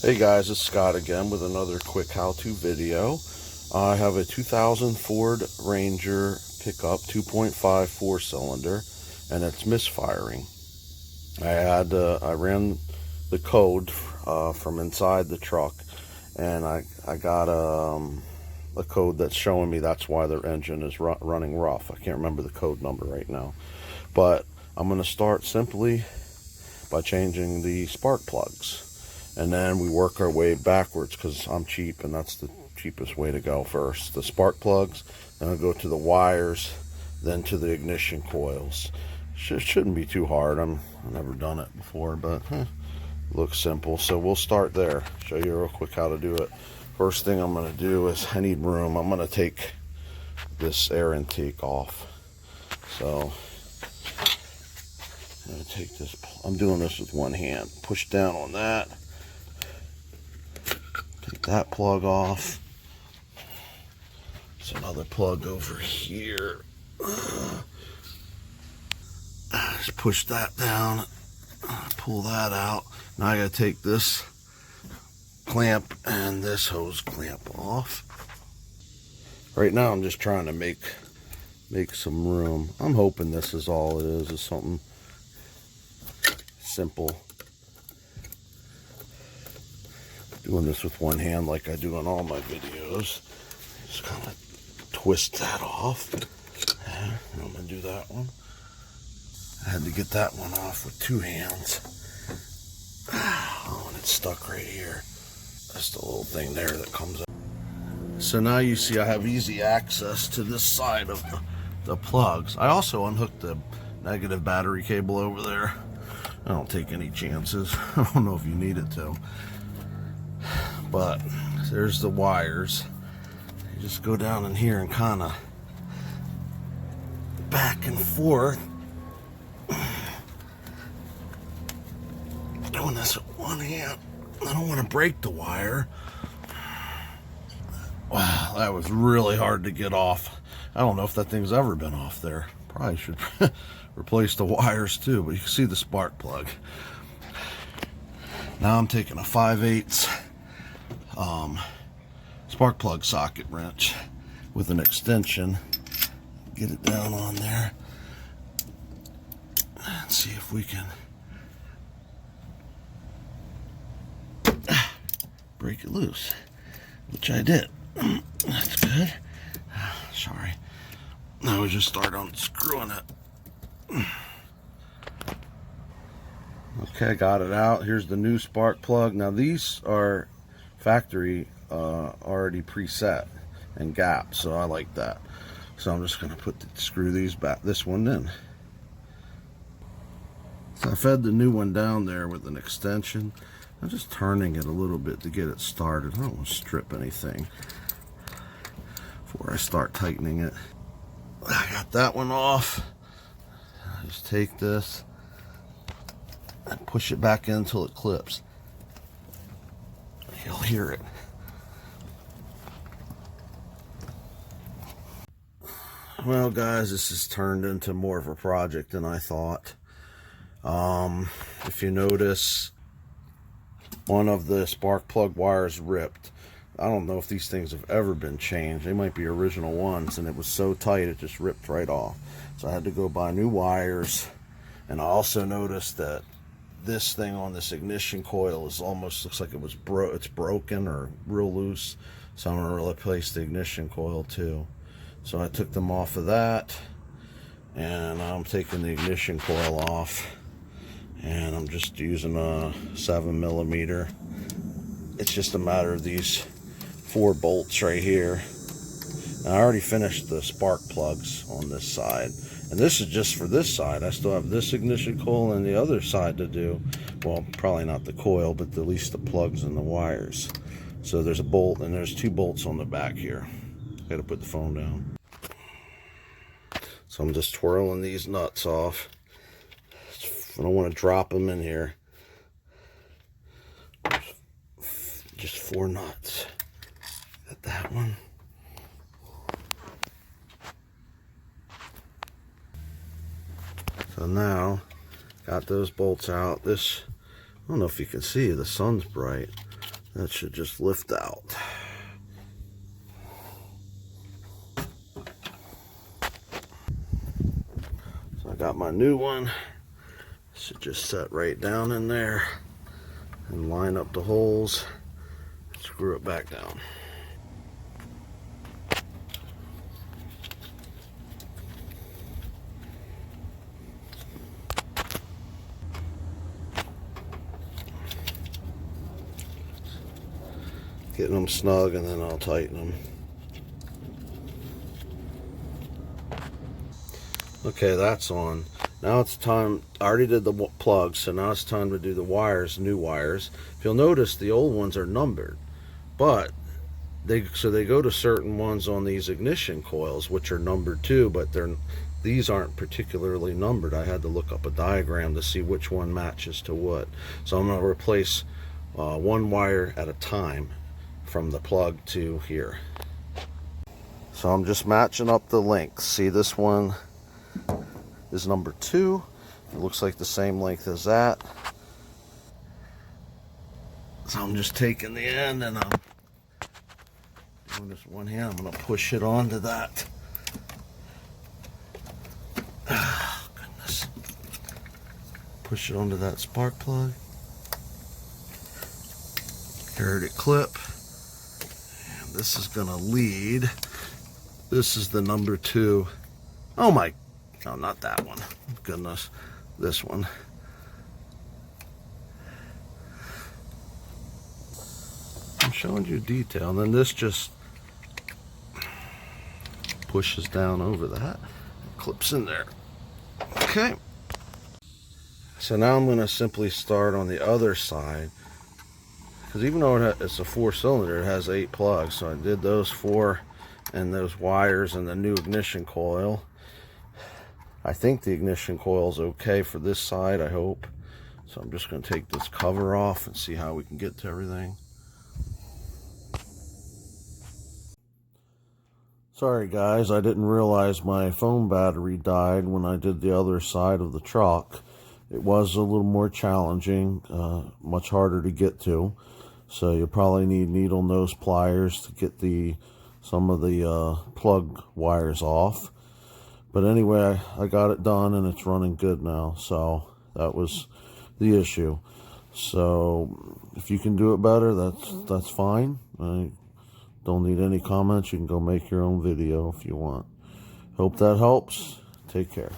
Hey guys, it's Scott again with another quick how-to video. I have a 2000 Ford Ranger pickup 2.5 4-cylinder and it's misfiring. I ran the code from inside the truck, and I got a code that's showing me that's why their engine is running rough. I can't remember the code number right now, but I'm going to start simply by changing the spark plugs. And then we work our way backwards because I'm cheap and that's the cheapest way to go first. The spark plugs, then I'll go to the wires, then to the ignition coils. Shouldn't be too hard. I've never done it before, but it looks simple. So we'll start there. Show you real quick how to do it. First thing I'm going to do is I need room. I'm going to take this air intake off. So I'm going to take this. I'm doing this with one hand. Push down on that. Take that plug off. There's another plug over here. Just push that down. Pull that out. Now I gotta take this clamp and this hose clamp off. Right now I'm just trying to make some room. I'm hoping this is all it is something simple. Doing this with one hand like I do in all my videos. Just kind of twist that off. I'm going to do that one. I had to get that one off with two hands. Oh, and it's stuck right here. That's the little thing there that comes out. So now you see I have easy access to this side of the plugs. I also unhooked the negative battery cable over there. I don't take any chances. I don't know if you need it to. But there's the wires. You just go down in here and kind of back and forth. Doing this with one hand. I don't want to break the wire. Wow, that was really hard to get off. I don't know if that thing's ever been off there. Probably should replace the wires too, but you can see the spark plug. Now I'm taking a 5/8 spark plug socket wrench with an extension. Get it down on there and see if we can break it loose, which I did. That's good. Sorry. Now we just start unscrewing it. Okay, got it out. Here's the new spark plug. Now these are factory already preset and gap, so I like that. So I'm just going to screw these back, this one in. So I fed the new one down there with an extension. I'm just turning it a little bit to get it started. I don't want to strip anything before I start tightening it. I got that one off. I just take this and push it back in until it clips. You'll hear it. Well guys, this has turned into more of a project than I thought. If you notice, one of the spark plug wires ripped. I don't know if these things have ever been changed. They might be original ones, and it was so tight it just ripped right off. So I had to go buy new wires. And I also noticed that this thing on this ignition coil is almost looks like it's broken or real loose. So I'm going to replace the ignition coil too. So I took them off of that, and I'm taking the ignition coil off, and I'm just using a 7mm. It's just a matter of these 4 bolts right here. Now, I already finished the spark plugs on this side, and this is just for this side. I still have this ignition coil and the other side to do. Well, probably not the coil, but at least the plugs and the wires. So there's a bolt, and there's 2 bolts on the back here. Gotta put the phone down. So I'm just twirling these nuts off. I don't want to drop them in here. Just 4 nuts. Got that one. So now, got those bolts out. This, I don't know if you can see, the sun's bright. That should just lift out. So I got my new one. Should just set right down in there and line up the holes. Screw it back down. Getting them snug, and then I'll tighten them. Okay, that's on. Now it's time. I already did the plugs, so now it's time to do the wires, new wires. If you'll notice, the old ones are numbered, but they go to certain ones on these ignition coils, which are numbered too, but these aren't particularly numbered. I had to look up a diagram to see which one matches to what. So I'm going to replace one wire at a time from the plug to here. So I'm just matching up the length. See, this one is number 2. It looks like the same length as that. So I'm just taking the end and I'm doing this one hand. I'm going to push it onto that. Oh, goodness. Push it onto that spark plug. Heard it clip. And this is going to lead. This is the number 2. Oh my, no, not that one. Goodness, this one. I'm showing you detail, and then this just pushes down over that, clips in there. Okay. So now I'm going to simply start on the other side, because even though it's a 4-cylinder, it has 8 plugs. So I did those 4 and those wires and the new ignition coil. I think the ignition coil is okay for this side, I hope. So I'm just going to take this cover off and see how we can get to everything. Sorry guys, I didn't realize my phone battery died when I did the other side of the truck. It was a little more challenging, much harder to get to. So you'll probably need needle nose pliers to get some of the plug wires off. But anyway, I got it done and it's running good now. So that was the issue. So if you can do it better, that's fine. I don't need any comments. You can go make your own video if you want. Hope that helps. Take care.